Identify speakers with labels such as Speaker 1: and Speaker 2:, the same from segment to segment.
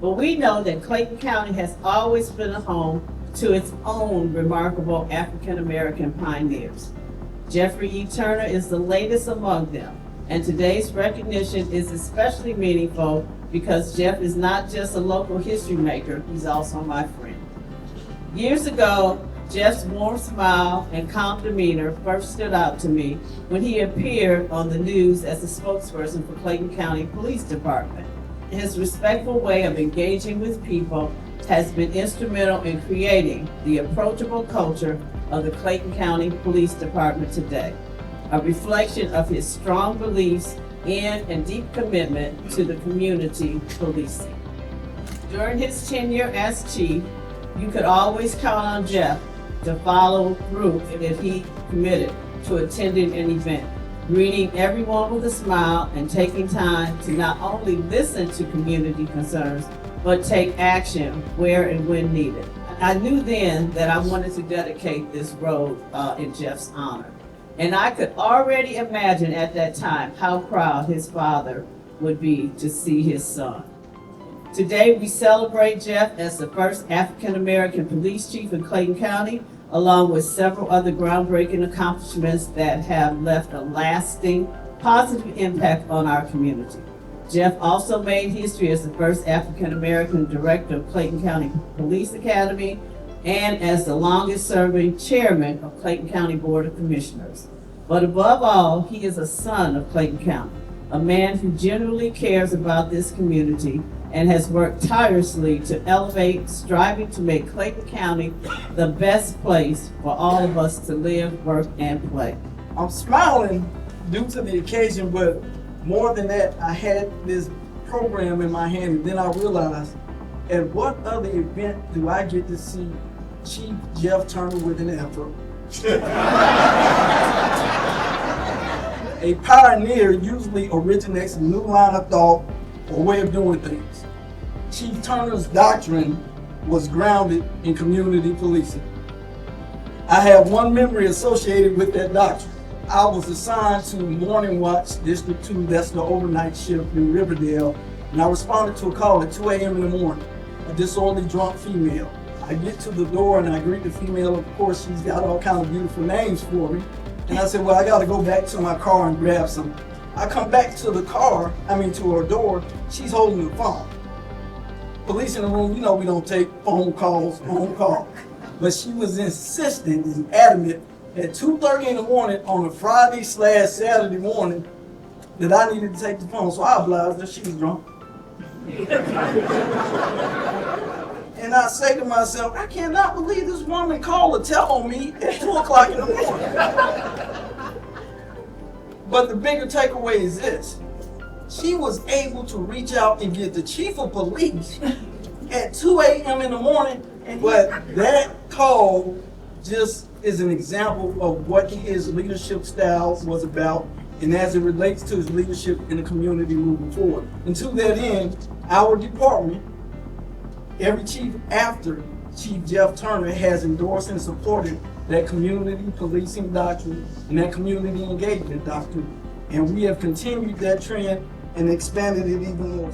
Speaker 1: But we know that Clayton County has always been a home to its own remarkable African American pioneers. Jeffrey E. Turner is the latest among them, and today's recognition is especially meaningful because Jeff is not just a local history maker, he's also my friend. Years ago, Jeff's warm smile and calm demeanor first stood out to me when he appeared on the news as a spokesperson for Clayton County Police Department. His respectful way of engaging with people has been instrumental in creating the approachable culture of the Clayton County Police Department today, a reflection of his strong beliefs in and deep commitment to the community policing. During his tenure as chief, you could always count on Jeff to follow through if he committed to attending an event, greeting everyone with a smile and taking time to not only listen to community concerns, but take action where and when needed. I knew then that I wanted to dedicate this road in Jeff's honor. And I could already imagine at that time how proud his father would be to see his son. Today, we celebrate Jeff as the first African American police chief in Clayton County, along with several other groundbreaking accomplishments that have left a lasting, positive impact on our community. Jeff also made history as the first African American director of Clayton County Police Academy and as the longest serving chairman of Clayton County Board of Commissioners. But above all, he is a son of Clayton County, a man who genuinely cares about this community and has worked tirelessly to elevate, striving to make Clayton County the best place for all of us to live, work, and play.
Speaker 2: I'm smiling due to the occasion, but more than that, I had this program in my hand, and then I realized, at what other event do I get to see Chief Jeff Turner with an afro? A pioneer usually originates a new line of thought or way of doing things. Chief Turner's doctrine was grounded in community policing. I have one memory associated with that doctrine. I was assigned to Morning Watch District 2, that's the overnight shift in Riverdale, and I responded to a call at 2 a.m. in the morning, a disorderly drunk female. I get to the door and I greet the female. Of course, she's got all kinds of beautiful names for me. And I said, well, I gotta go back to my car and grab some. I come back to the car, to her door, she's holding the phone. Police in the room, you know we don't take phone calls. But she was insistent and adamant at 2:30 in the morning on a Friday/Saturday morning that I needed to take the phone. So I obliged her, she was drunk. And I say to myself, I cannot believe this woman called to tell on me at 2 o'clock in the morning. But the bigger takeaway is this. She was able to reach out and get the chief of police at 2 a.m. in the morning. But that call just is an example of what his leadership style was about and as it relates to his leadership in the community moving forward. And to that end, our department, every chief after Chief Jeff Turner has endorsed and supported that community policing doctrine and that community engagement doctrine. And we have continued that trend and expanded it even more.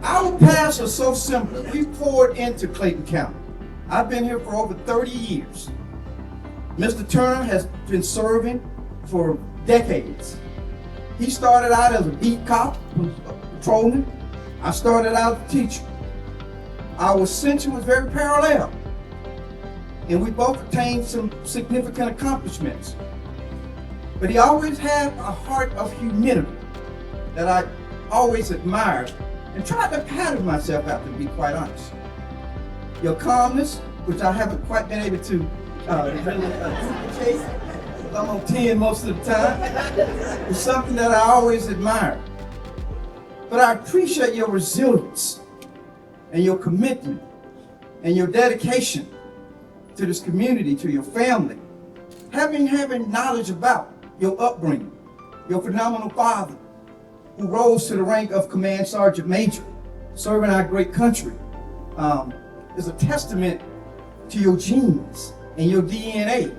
Speaker 3: Our paths are so simple. We poured into Clayton County. I've been here for over 30 years. Mr. Turner has been serving for decades. He started out as a beat cop, a patrolman. I started out as a teacher. Our ascension was very parallel, and we both attained some significant accomplishments. But he always had a heart of humility that I always admired and tried to pattern myself after, to be quite honest. Your calmness, which I haven't quite been able to duplicate, I'm on 10 most of the time, is something that I always admired. But I appreciate your resilience and your commitment and your dedication to this community, to your family. Having knowledge about your upbringing, your phenomenal father, who rose to the rank of Command Sergeant Major, serving our great country, is a testament to your genes and your DNA.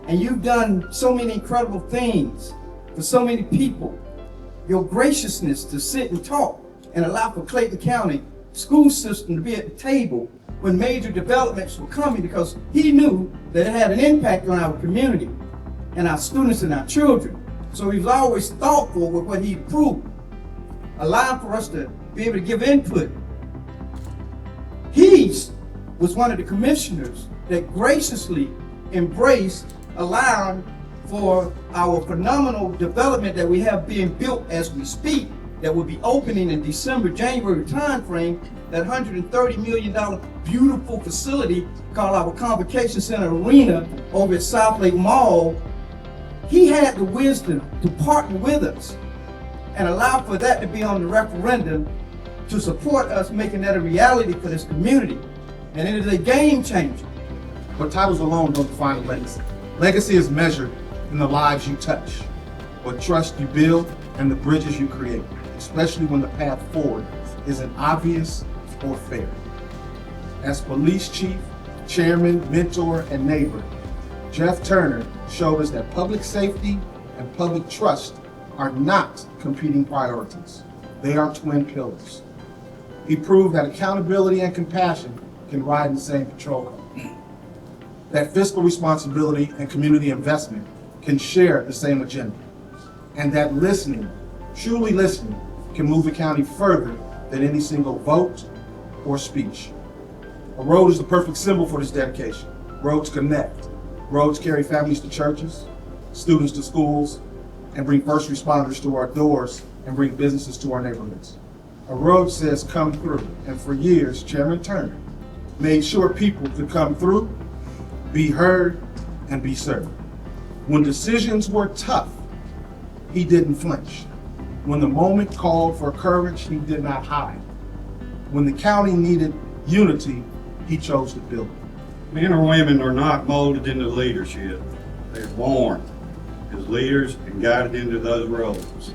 Speaker 3: And you've done so many incredible things for so many people. Your graciousness to sit and talk and allow for Clayton County school system to be at the table when major developments were coming, because he knew that it had an impact on our community and our students and our children. So he was always thoughtful with what he approved, allowing for us to be able to give input. He was one of the commissioners that graciously embraced allowing for our phenomenal development that we have being built as we speak, that will be opening in December, January timeframe, that $130 million beautiful facility called our Convocation Center Arena over at South Lake Mall. He had the wisdom to partner with us and allow for that to be on the referendum to support us making that a reality for this community. And it is a game changer.
Speaker 4: But titles alone don't define a legacy. Legacy is measured in the lives you touch, what trust you build, and the bridges you create, especially when the path forward isn't obvious or fair. As police chief, chairman, mentor, and neighbor, Jeff Turner showed us that public safety and public trust are not competing priorities. They are twin pillars. He proved that accountability and compassion can ride in the same patrol car. That fiscal responsibility and community investment can share the same agenda. And that listening, truly listening, can move the county further than any single vote or speech. A road is the perfect symbol for this dedication. Roads connect. Roads carry families to churches, students to schools, and bring first responders to our doors and bring businesses to our neighborhoods. A road says come through, and for years, Chairman Turner made sure people could come through, be heard, and be served. When decisions were tough, he didn't flinch. When the moment called for courage, he did not hide. When the county needed unity, he chose to build it.
Speaker 5: Men or women are not molded into leadership. They're born as leaders and guided into those roles.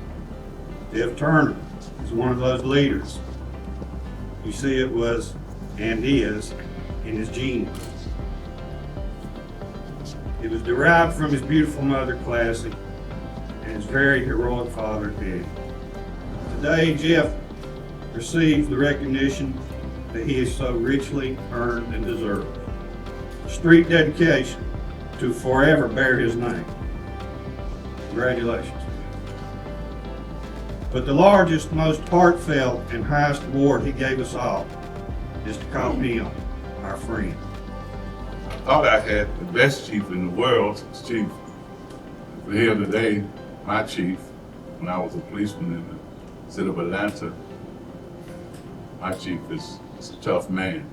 Speaker 5: Jeff Turner is one of those leaders. You see, it was and is in his genes. It was derived from his beautiful mother, Classy, and his very heroic father, Eddie. Today, Jeff receives the recognition that he has so richly earned and deserved. A street dedication to forever bear his name. Congratulations. But the largest, most heartfelt, and highest award he gave us all is to call him our friend.
Speaker 6: I thought I had the best chief in the world as chief. For here today, my chief, when I was a policeman in the city of Atlanta, my chief is a tough man.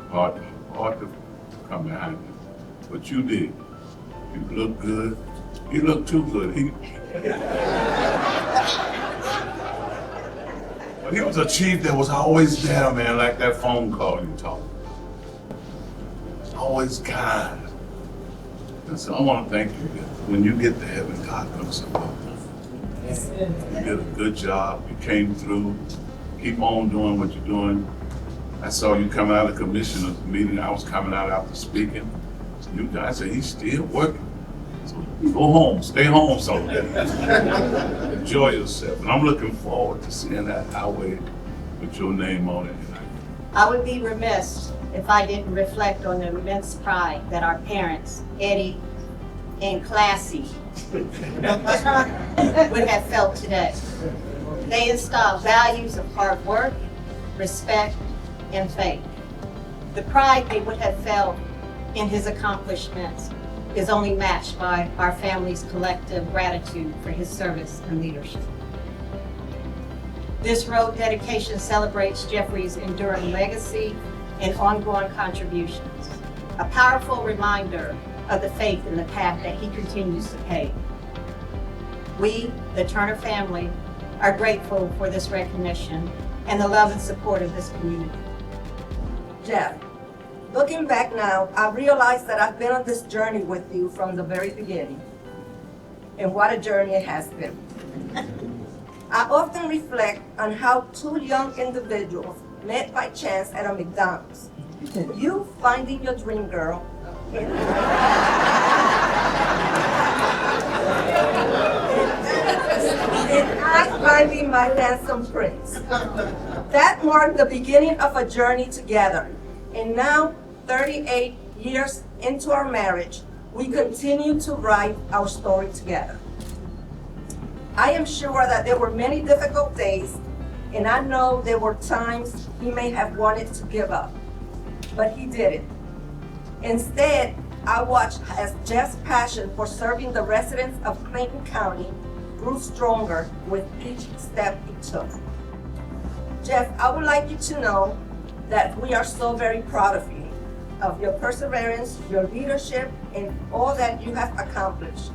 Speaker 6: Hard to come behind him. But you did. You look good. You look too good. But he was a chief that was always there, man, like that phone call you talked. Always kind. And so I want to thank you. When you get to heaven, God comes support you. You did a good job. You came through. Keep on doing what you're doing. I saw you coming out of the commissioner's meeting. I was coming out after speaking. You guys said he's still working. So go home, stay home somewhere. Enjoy yourself. And I'm looking forward to seeing that highway with your name on it.
Speaker 7: I would be remiss if I didn't reflect on the immense pride that our parents, Eddie and Classy, would have felt today. They instilled values of hard work, respect, and faith. The pride they would have felt in his accomplishments is only matched by our family's collective gratitude for his service and leadership. This road dedication celebrates Jeffrey's enduring legacy and ongoing contributions, a powerful reminder of the faith in the path that he continues to pave. We, the Turner family, are grateful for this recognition and the love and support of this community.
Speaker 8: Jeff, looking back now, I realize that I've been on this journey with you from the very beginning. And what a journey it has been. I often reflect on how two young individuals met by chance at a McDonald's. You finding your dream girl, and I I finding my handsome prince. That marked the beginning of a journey together. And now, 38 years into our marriage, we continue to write our story together. I am sure that there were many difficult days, and I know there were times he may have wanted to give up, but he didn't. Instead, I watched as Jeff's passion for serving the residents of Clayton County grew stronger with each step he took. Jeff, I would like you to know that we are so very proud of you, of your perseverance, your leadership, and all that you have accomplished.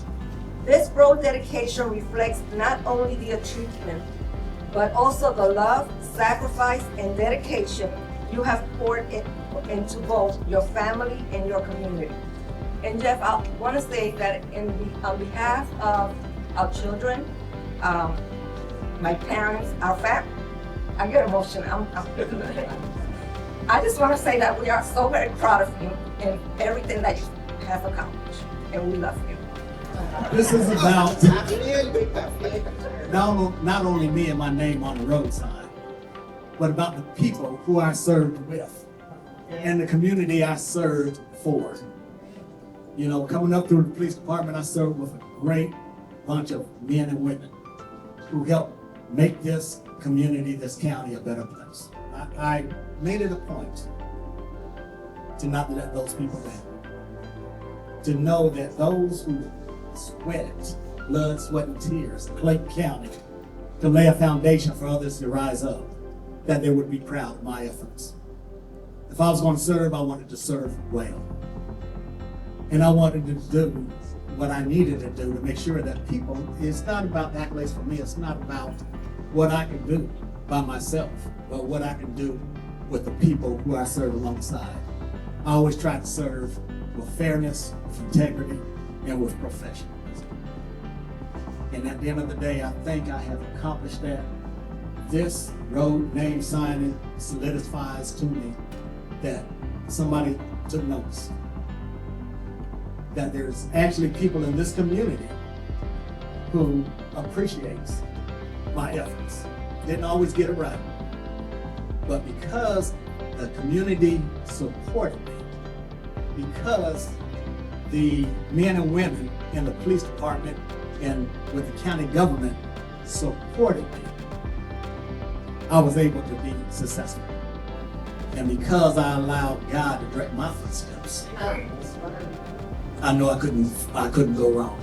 Speaker 8: This broad dedication reflects not only the achievement, but also the love, sacrifice, and dedication you have poured into both your family and your community. And Jeff, I want to say that on behalf of our children, my parents, our family, I get emotional. I just want to say that we are so very proud of you and everything that you have accomplished, and we love you.
Speaker 9: This is about not only me and my name on the roadside, but about the people who I served with and the community I served for. You know, coming up through the police department, I served with a great bunch of men and women who helped make this community, this county, a better place. I made it a point to not let those people down. To know that those who sweated blood, sweat, and tears in Clayton County to lay a foundation for others to rise up, that they would be proud of my efforts. If I was going to serve, I wanted to serve well. And I wanted to do what I needed to do to make sure that people, it's not about accolades for me, it's not about what I can do by myself, but what I can do with the people who I serve alongside. I always try to serve with fairness, with integrity, and with professionalism. And at the end of the day, I think I have accomplished that. This road name signing solidifies to me that somebody took notice. That there's actually people in this community who appreciates my efforts. Didn't always get it right, but because the community supported me, because the men and women in the police department and with the county government supported me, I was able to be successful. And because I allowed God to direct my footsteps, I know I couldn't go wrong.